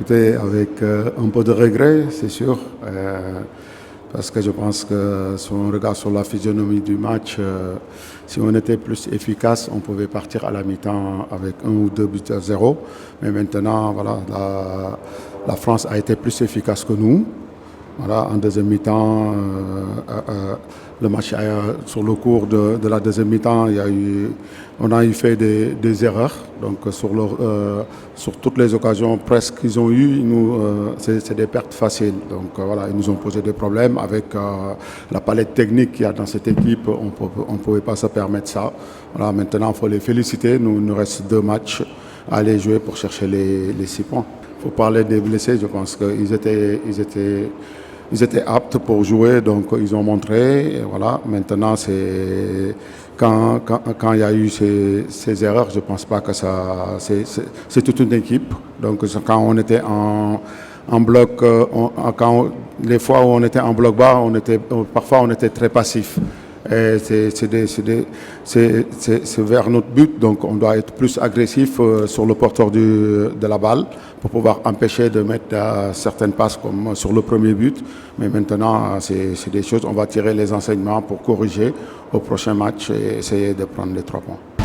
Écoutez, avec un peu de regret, c'est sûr, parce que je pense que si on regarde sur la physionomie du match, si on était plus efficace, on pouvait partir à la mi-temps avec 1 ou 2 buts à 0. Mais maintenant, voilà, la France a été plus efficace que nous. Voilà, en deuxième mi-temps, le match sur le cours de la deuxième mi-temps, on a eu fait des erreurs. Donc sur toutes les occasions presque qu'ils ont eues, c'est des pertes faciles. Donc voilà, ils nous ont posé des problèmes avec la palette technique qu'il y a dans cette équipe. On ne pouvait pas se permettre ça. Voilà, maintenant, il faut les féliciter. Il nous reste 2 matchs à aller jouer pour chercher les 6 points. Il faut parler des blessés. Je pense qu'ils étaient aptes pour jouer, donc ils ont montré. Et voilà. Maintenant, quand il y a eu ces erreurs, je ne pense pas que ça. C'est toute une équipe. Donc quand on était en bloc, les fois où on était en bloc bas, parfois on était très passif. Et c'est vers notre but, donc on doit être plus agressif sur le porteur de la balle pour pouvoir empêcher de mettre certaines passes comme sur le premier but. Mais maintenant, c'est des choses, on va tirer les enseignements pour corriger au prochain match et essayer de prendre les 3 points.